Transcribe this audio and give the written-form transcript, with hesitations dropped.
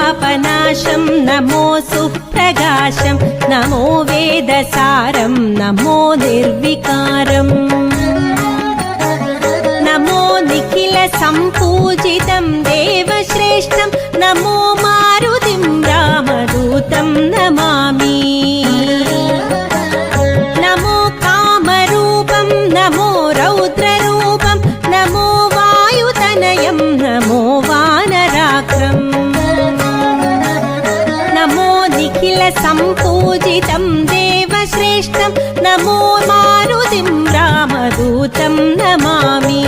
पापनाशं नमो सुप्रकाशं नमो वेदसारं नमो निर्विकारम् नमो निखिलसम्पूजितं देवश्रेष्ठं नमो मारुतिं रामदूतं Namami नमो कामरूपं नमो रौद्ररूपं नमो वायुतनयं नमो वानराक्रम् नमो निखिलसम्पूजितं देवश्रेष्ठं नमो मारुतिं रामदूतं Namami.